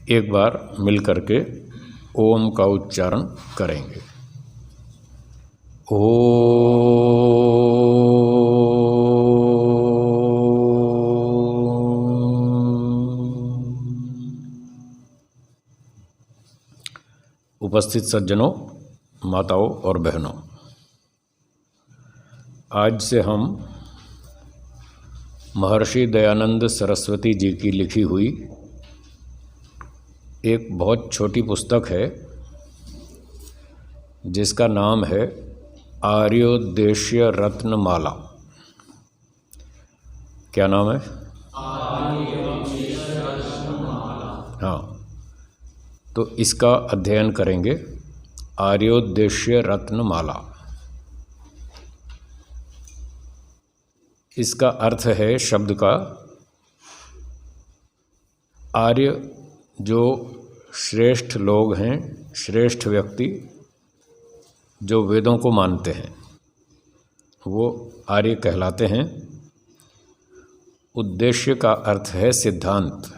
एक बार मिल करके ओम का उच्चारण करेंगे। उपस्थित सज्जनों, माताओं और बहनों, आज से हम महर्षि दयानंद सरस्वती जी की लिखी हुई एक बहुत छोटी पुस्तक है जिसका नाम है आर्योद्देश्य रत्नमाला। क्या नाम है? आर्योद्देश्य रत्नमाला। हाँ, तो इसका अध्ययन करेंगे। आर्योद्देश्य रत्नमाला, इसका अर्थ है शब्द का आर्य, जो श्रेष्ठ लोग हैं, श्रेष्ठ व्यक्ति जो वेदों को मानते हैं, वो आर्य कहलाते हैं। उद्देश्य का अर्थ है सिद्धांत।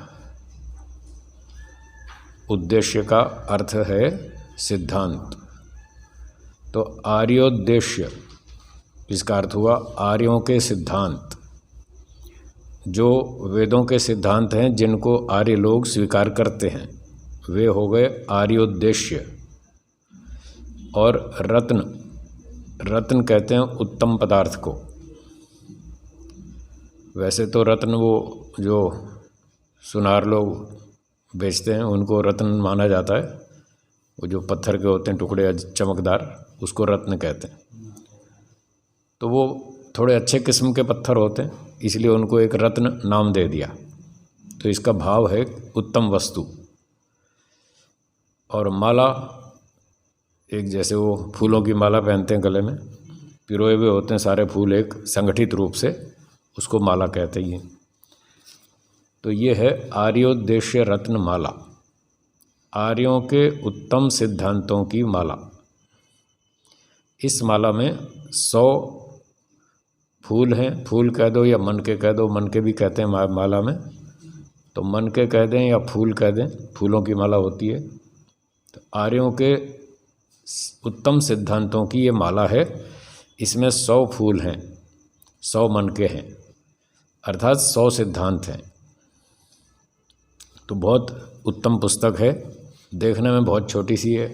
उद्देश्य का अर्थ है सिद्धांत। तो आर्योद्देश्य, इसका अर्थ हुआ आर्यों के सिद्धांत। जो वेदों के सिद्धांत हैं जिनको आर्य लोग स्वीकार करते हैं, वे हो गए आर्योद्देश्य। और रत्न, रत्न कहते हैं उत्तम पदार्थ को। वैसे तो रत्न वो जो सुनार लोग बेचते हैं उनको रत्न माना जाता है। वो जो पत्थर के होते हैं टुकड़े चमकदार, उसको रत्न कहते हैं। तो वो थोड़े अच्छे किस्म के पत्थर होते हैं, इसलिए उनको एक रत्न नाम दे दिया। तो इसका भाव है उत्तम वस्तु। और माला, एक जैसे वो फूलों की माला पहनते हैं गले में, पिरोए हुए होते हैं सारे फूल एक संगठित रूप से, उसको माला कहते हैं। तो ये है आर्योद्देश्य रत्नमाला, आर्यों के उत्तम सिद्धांतों की माला। इस माला में 100 फूल हैं। फूल कह दो या मन के कह दो, मन के भी कहते हैं माला में, तो मन के कह दें या फूल कह दें, फूलों की माला होती है। तो आर्यों के उत्तम सिद्धांतों की ये माला है। इसमें 100 फूल हैं, 100 मन के हैं, अर्थात 100 सिद्धांत हैं। तो बहुत उत्तम पुस्तक है। देखने में बहुत छोटी सी है,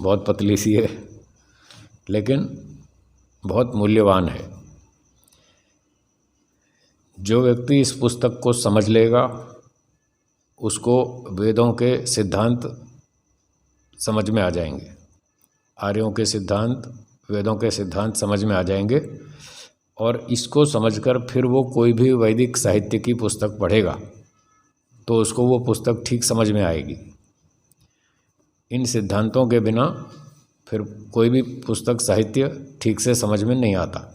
बहुत पतली सी है, लेकिन बहुत मूल्यवान है। जो व्यक्ति इस पुस्तक को समझ लेगा, उसको वेदों के सिद्धांत समझ में आ जाएंगे। आर्यों के सिद्धांत, वेदों के सिद्धांत समझ में आ जाएंगे। और इसको समझकर फिर वो कोई भी वैदिक साहित्य की पुस्तक पढ़ेगा तो उसको वो पुस्तक ठीक समझ में आएगी। इन सिद्धांतों के बिना फिर कोई भी पुस्तक साहित्य ठीक से समझ में नहीं आता।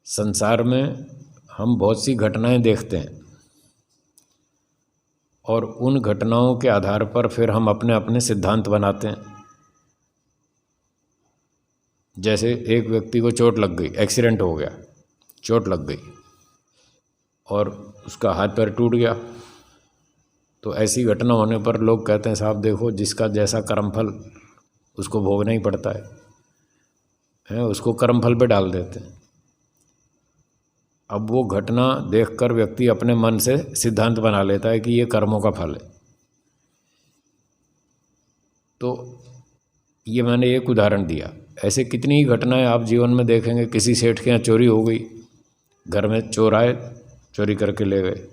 संसार में हम बहुत सी घटनाएं देखते हैं और उन घटनाओं के आधार पर फिर हम अपने अपने सिद्धांत बनाते हैं। जैसे एक व्यक्ति को चोट लग गई, एक्सीडेंट हो गया, चोट लग गई और उसका हाथ पैर टूट गया। तो ऐसी घटना होने पर लोग कहते हैं, साहब देखो, जिसका जैसा कर्मफल उसको भोगना ही पड़ता है, उसको कर्मफल पे डाल देते हैं। अब वो घटना देखकर व्यक्ति अपने मन से सिद्धांत बना लेता है कि ये कर्मों का फल है। तो ये मैंने एक उदाहरण दिया। ऐसे कितनी ही घटनाएं आप जीवन में देखेंगे। किसी सेठ के यहाँ चोरी हो गई, घर में चोर आए, चोरी करके ले गए।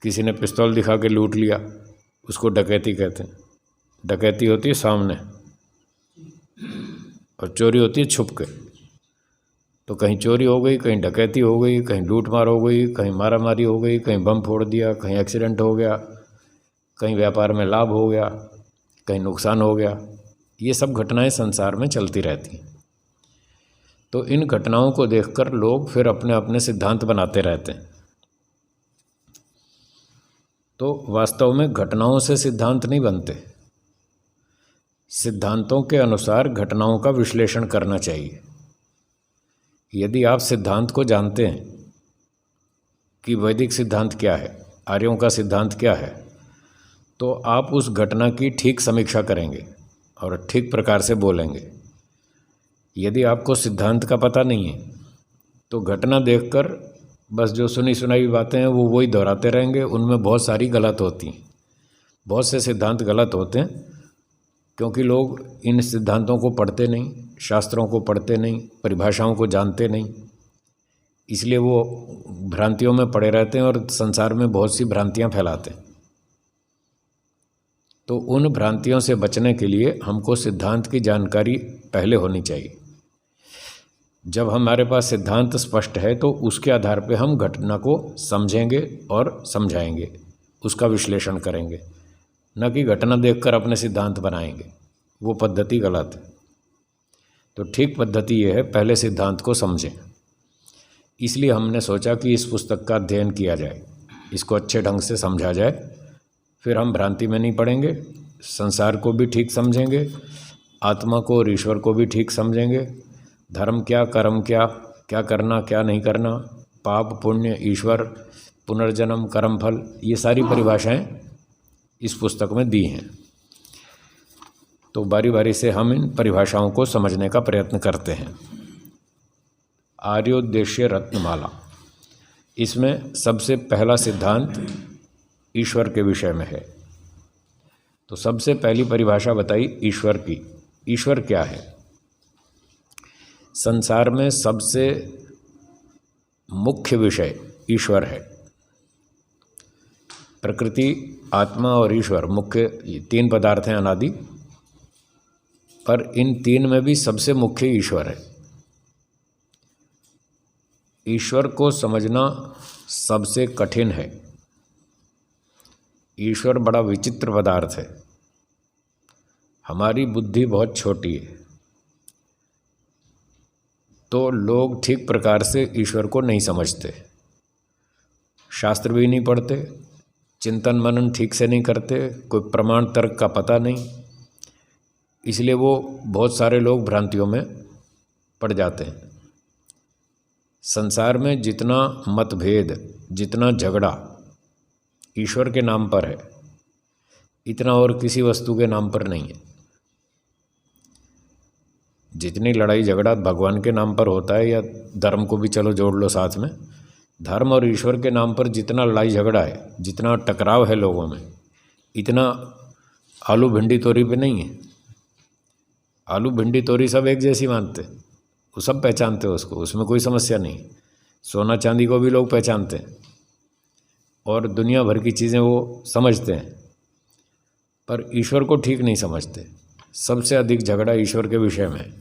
किसी ने पिस्तौल दिखा के लूट लिया, उसको डकैती कहते हैं। डकैती होती है सामने और चोरी होती है छुप के। तो कहीं चोरी हो गई, कहीं डकैती हो गई, कहीं लूट मार हो गई, कहीं मारा मारी हो गई, कहीं बम फोड़ दिया, कहीं एक्सीडेंट हो गया, कहीं व्यापार में लाभ हो गया, कहीं नुकसान हो गया। ये सब घटनाएं संसार में चलती रहती हैं। तो इन घटनाओं को देखकर लोग फिर अपने अपने सिद्धांत बनाते रहते हैं। तो वास्तव में घटनाओं से सिद्धांत नहीं बनते। सिद्धांतों के अनुसार घटनाओं का विश्लेषण करना चाहिए। यदि आप सिद्धांत को जानते हैं कि वैदिक सिद्धांत क्या है, आर्यों का सिद्धांत क्या है, तो आप उस घटना की ठीक समीक्षा करेंगे और ठीक प्रकार से बोलेंगे। यदि आपको सिद्धांत का पता नहीं है तो घटना देखकर बस जो सुनी सुनाई बातें हैं वो वही दोहराते रहेंगे, उनमें बहुत सारी गलत होती हैं। बहुत से सिद्धांत गलत होते हैं क्योंकि लोग इन सिद्धांतों को पढ़ते नहीं, शास्त्रों को पढ़ते नहीं, परिभाषाओं को जानते नहीं, इसलिए वो भ्रांतियों में पड़े रहते हैं और संसार में बहुत सी भ्रांतियां फैलाते हैं। तो उन भ्रांतियों से बचने के लिए हमको सिद्धांत की जानकारी पहले होनी चाहिए। जब हमारे पास सिद्धांत स्पष्ट है तो उसके आधार पर हम घटना को समझेंगे और समझाएंगे, उसका विश्लेषण करेंगे, न कि घटना देखकर अपने सिद्धांत बनाएंगे। वो पद्धति गलत है। तो ठीक पद्धति ये है, पहले सिद्धांत को समझें। इसलिए हमने सोचा कि इस पुस्तक का अध्ययन किया जाए, इसको अच्छे ढंग से समझा जाए, फिर हम भ्रांति में नहीं पड़ेंगे, संसार को भी ठीक समझेंगे, आत्मा को और ईश्वर को भी ठीक समझेंगे, धर्म क्या, कर्म क्या, क्या करना क्या नहीं करना, पाप पुण्य, ईश्वर, पुनर्जन्म, कर्म फल, ये सारी परिभाषाएं इस पुस्तक में दी हैं। तो बारी बारी से हम इन परिभाषाओं को समझने का प्रयत्न करते हैं। आर्योद्देश्य रत्नमाला, इसमें सबसे पहला सिद्धांत ईश्वर के विषय में है। तो सबसे पहली परिभाषा बताई ईश्वर की। ईश्वर क्या है? संसार में सबसे मुख्य विषय ईश्वर है। प्रकृति, आत्मा और ईश्वर मुख्य तीन पदार्थ हैं अनादि, पर इन तीन में भी सबसे मुख्य ईश्वर है। ईश्वर को समझना सबसे कठिन है। ईश्वर बड़ा विचित्र पदार्थ है। हमारी बुद्धि बहुत छोटी है, तो लोग ठीक प्रकार से ईश्वर को नहीं समझते, शास्त्र भी नहीं पढ़ते, चिंतन मनन ठीक से नहीं करते, कोई प्रमाण तर्क का पता नहीं, इसलिए वो बहुत सारे लोग भ्रांतियों में पड़ जाते हैं। संसार में जितना मतभेद, जितना झगड़ा ईश्वर के नाम पर है, इतना और किसी वस्तु के नाम पर नहीं है। जितनी लड़ाई झगड़ा भगवान के नाम पर होता है, या धर्म को भी चलो जोड़ लो साथ में, धर्म और ईश्वर के नाम पर जितना लड़ाई झगड़ा है, जितना टकराव है लोगों में, इतना आलू भिंडी तोरी पे नहीं है। आलू भिंडी तोरी सब एक जैसी मानते, वो सब पहचानते हैं उसको, उसमें कोई समस्या नहीं। सोना चांदी को भी लोग पहचानते हैं और दुनिया भर की चीज़ें वो समझते हैं, पर ईश्वर को ठीक नहीं समझते। सबसे अधिक झगड़ा ईश्वर के विषय में।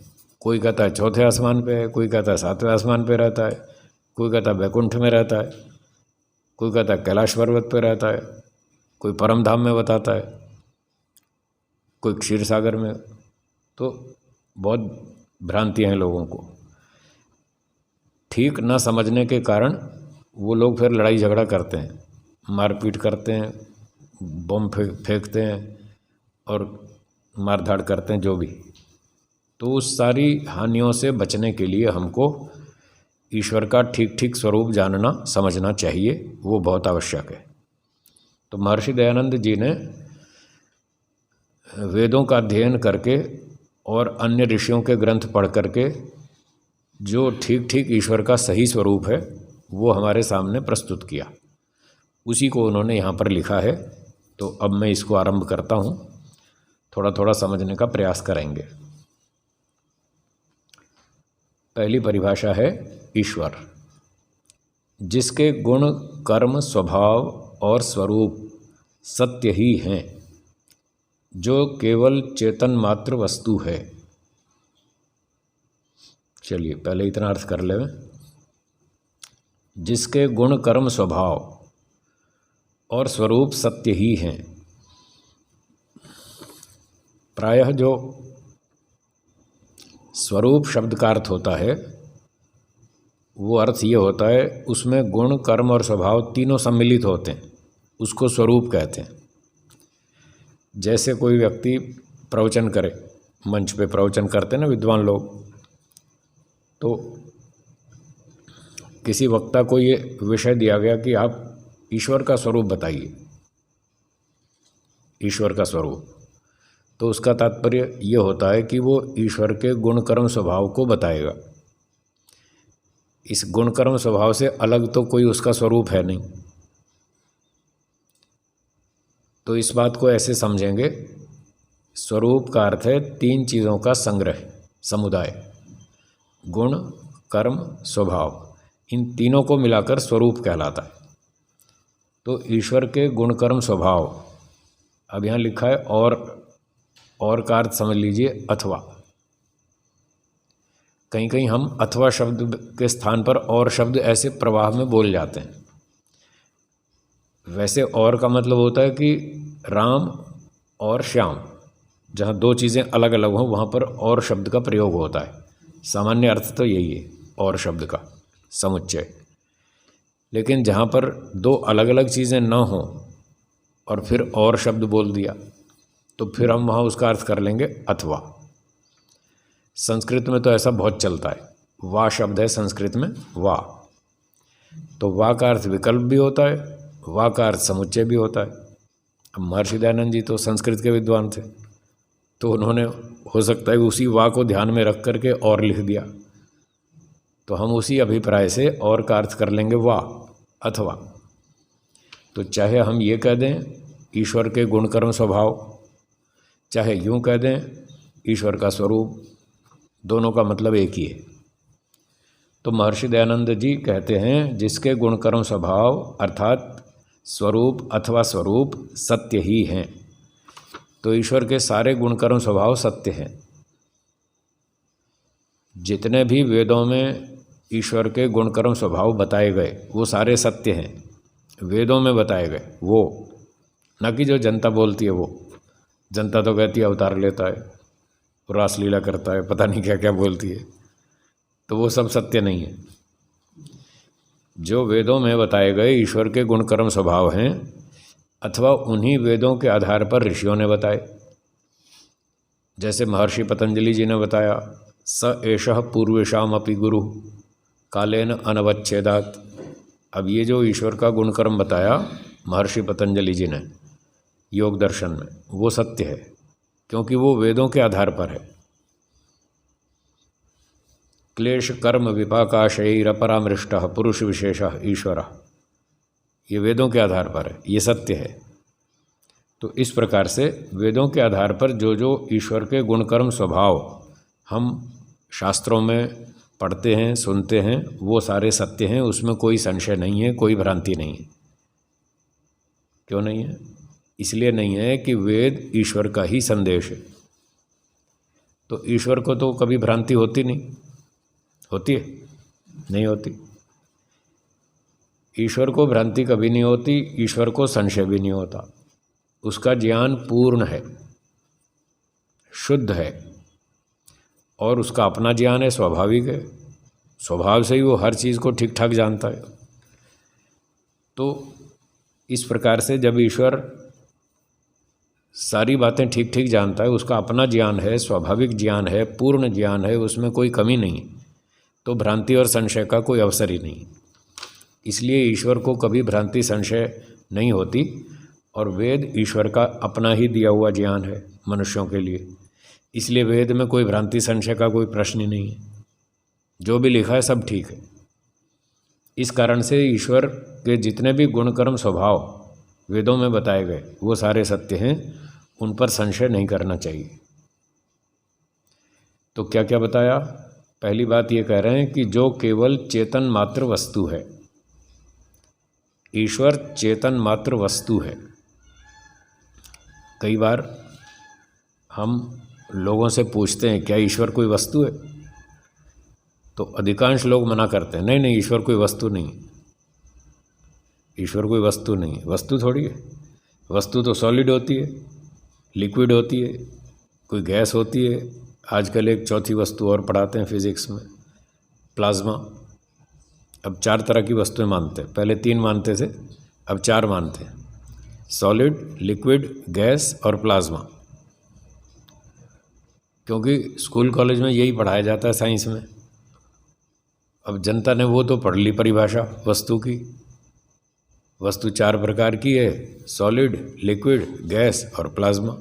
कोई कहता है चौथे आसमान पे है, कोई कहता है सातवें आसमान पे रहता है, कोई कहता है वैकुंठ में रहता है, कोई कहता है कैलाश पर्वत पे रहता है, कोई परम धाम में बताता है, कोई क्षीर सागर में। तो बहुत भ्रांतियाँ हैं लोगों को। ठीक न समझने के कारण वो लोग फिर लड़ाई झगड़ा करते हैं, मारपीट करते हैं, बम फेंकते हैं और मारधाड़ करते हैं, जो भी। तो उस सारी हानियों से बचने के लिए हमको ईश्वर का ठीक ठीक स्वरूप जानना समझना चाहिए, वो बहुत आवश्यक है। तो महर्षि दयानंद जी ने वेदों का अध्ययन करके और अन्य ऋषियों के ग्रंथ पढ़ करके जो ठीक ठीक ईश्वर का सही स्वरूप है वो हमारे सामने प्रस्तुत किया, उसी को उन्होंने यहाँ पर लिखा है। तो अब मैं इसको आरंभ करता हूँ, थोड़ा थोड़ा समझने का प्रयास करेंगे। पहली परिभाषा है ईश्वर, जिसके गुण कर्म स्वभाव और स्वरूप सत्य ही हैं, जो केवल चेतन मात्र वस्तु है। चलिए पहले इतना अर्थ कर लें। जिसके गुण कर्म स्वभाव और स्वरूप सत्य ही हैं। प्रायः जो स्वरूप शब्द का अर्थ होता है वो अर्थ ये होता है उसमें गुण कर्म और स्वभाव तीनों सम्मिलित होते हैं, उसको स्वरूप कहते हैं। जैसे कोई व्यक्ति प्रवचन करे, मंच पे प्रवचन करते हैं ना विद्वान लोग, तो किसी वक्ता को ये विषय दिया गया कि आप ईश्वर का स्वरूप बताइए, ईश्वर का स्वरूप। तो उसका तात्पर्य ये होता है कि वो ईश्वर के गुण कर्म स्वभाव को बताएगा। इस गुण कर्म स्वभाव से अलग तो कोई उसका स्वरूप है नहीं। तो इस बात को ऐसे समझेंगे, स्वरूप का अर्थ है तीन चीज़ों का संग्रह, समुदाय। गुण, कर्म, स्वभाव, इन तीनों को मिलाकर स्वरूप कहलाता है। तो ईश्वर के गुण कर्म स्वभाव, अब यहाँ लिखा है और का अर्थ समझ लीजिए अथवा। कहीं कहीं हम अथवा शब्द के स्थान पर और शब्द ऐसे प्रवाह में बोल जाते हैं। वैसे और का मतलब होता है कि राम और श्याम, जहाँ दो चीज़ें अलग अलग हों वहाँ पर और शब्द का प्रयोग होता है। सामान्य अर्थ तो यही है और शब्द का समुच्चय। लेकिन जहाँ पर दो अलग अलग चीज़ें न हों और फिर और शब्द बोल दिया तो फिर हम वहाँ उसका अर्थ कर लेंगे अथवा। संस्कृत में तो ऐसा बहुत चलता है। वा शब्द है संस्कृत में, वा, तो वा का अर्थ विकल्प भी होता है, वा का अर्थ समुच्चय भी होता है। अब महर्षि दयानंद जी तो संस्कृत के विद्वान थे, तो उन्होंने हो सकता है उसी वा को ध्यान में रख करके और लिख दिया। तो हम उसी अभिप्राय से और का अर्थ कर लेंगे वा, अथवा। तो चाहे हम ये कह दें ईश्वर के गुण कर्म स्वभाव, चाहे यूँ कह दें ईश्वर का स्वरूप, दोनों का मतलब एक ही है। तो महर्षि दयानंद जी कहते हैं जिसके गुण कर्म स्वभाव अर्थात स्वरूप अथवा स्वरूप सत्य ही हैं। तो ईश्वर के सारे गुण कर्म स्वभाव सत्य हैं। जितने भी वेदों में ईश्वर के गुण कर्म स्वभाव बताए गए वो सारे सत्य हैं, वेदों में बताए गए, वो न कि जो जनता बोलती है। वो जनता तो कहती है अवतार लेता है, रासलीला करता है, पता नहीं क्या क्या बोलती है, तो वो सब सत्य नहीं है। जो वेदों में बताए गए ईश्वर के गुण कर्म स्वभाव हैं अथवा उन्हीं वेदों के आधार पर ऋषियों ने बताए। जैसे महर्षि पतंजलि जी ने बताया, स एषः पूर्वेषाम अपि गुरु कालेन अनवच्छेदात्। अब ये जो ईश्वर का गुण कर्म बताया महर्षि पतंजलि जी ने योग दर्शन में, वो सत्य है क्योंकि वो वेदों के आधार पर है। क्लेश कर्म विपाकाशयैरपरामृष्टः पुरुष विशेषः ईश्वरः, ये वेदों के आधार पर है, ये सत्य है। तो इस प्रकार से वेदों के आधार पर जो जो ईश्वर के गुण कर्म स्वभाव हम शास्त्रों में पढ़ते हैं, सुनते हैं, वो सारे सत्य हैं, उसमें कोई संशय नहीं है, कोई भ्रांति नहीं है। क्यों नहीं है? इसलिए नहीं है कि वेद ईश्वर का ही संदेश है। तो ईश्वर को तो कभी भ्रांति होती नहीं, होती है? नहीं होती। ईश्वर को भ्रांति कभी नहीं होती, ईश्वर को संशय भी नहीं होता। उसका ज्ञान पूर्ण है, शुद्ध है, और उसका अपना ज्ञान है, स्वाभाविक है। स्वभाव से ही वो हर चीज़ को ठीक ठाक जानता है। तो इस प्रकार से जब ईश्वर सारी बातें ठीक ठीक जानता है, उसका अपना ज्ञान है, स्वाभाविक ज्ञान है, पूर्ण ज्ञान है, उसमें कोई कमी नहीं, तो भ्रांति और संशय का कोई अवसर ही नहीं। इसलिए ईश्वर को कभी भ्रांति संशय नहीं होती। और वेद ईश्वर का अपना ही दिया हुआ ज्ञान है मनुष्यों के लिए, इसलिए वेद में कोई भ्रांति संशय का कोई प्रश्न ही नहीं है। जो भी लिखा है सब ठीक है। इस कारण से ईश्वर के जितने भी गुण कर्म स्वभाव वेदों में बताए गए वो सारे सत्य हैं, उन पर संशय नहीं करना चाहिए। तो क्या क्या बताया? पहली बात ये कह रहे हैं कि जो केवल चेतन मात्र वस्तु है, ईश्वर चेतन मात्र वस्तु है। कई बार हम लोगों से पूछते हैं क्या ईश्वर कोई वस्तु है, तो अधिकांश लोग मना करते हैं, नहीं नहीं ईश्वर कोई वस्तु नहीं, ईश्वर कोई वस्तु नहीं। वस्तु थोड़ी है, वस्तु तो सॉलिड होती है, लिक्विड होती है, कोई गैस होती है। आजकल एक चौथी वस्तु और पढ़ाते हैं फिजिक्स में, प्लाज्मा। अब 4 तरह की वस्तुएं मानते हैं, पहले 3 मानते थे, अब 4 मानते हैं, सॉलिड, लिक्विड, गैस और प्लाज्मा। क्योंकि स्कूल कॉलेज में यही पढ़ाया जाता है साइंस में। अब जनता ने वो तो पढ़ ली परिभाषा वस्तु की, वस्तु चार प्रकार की है, सॉलिड, लिक्विड, गैस और प्लाज्मा।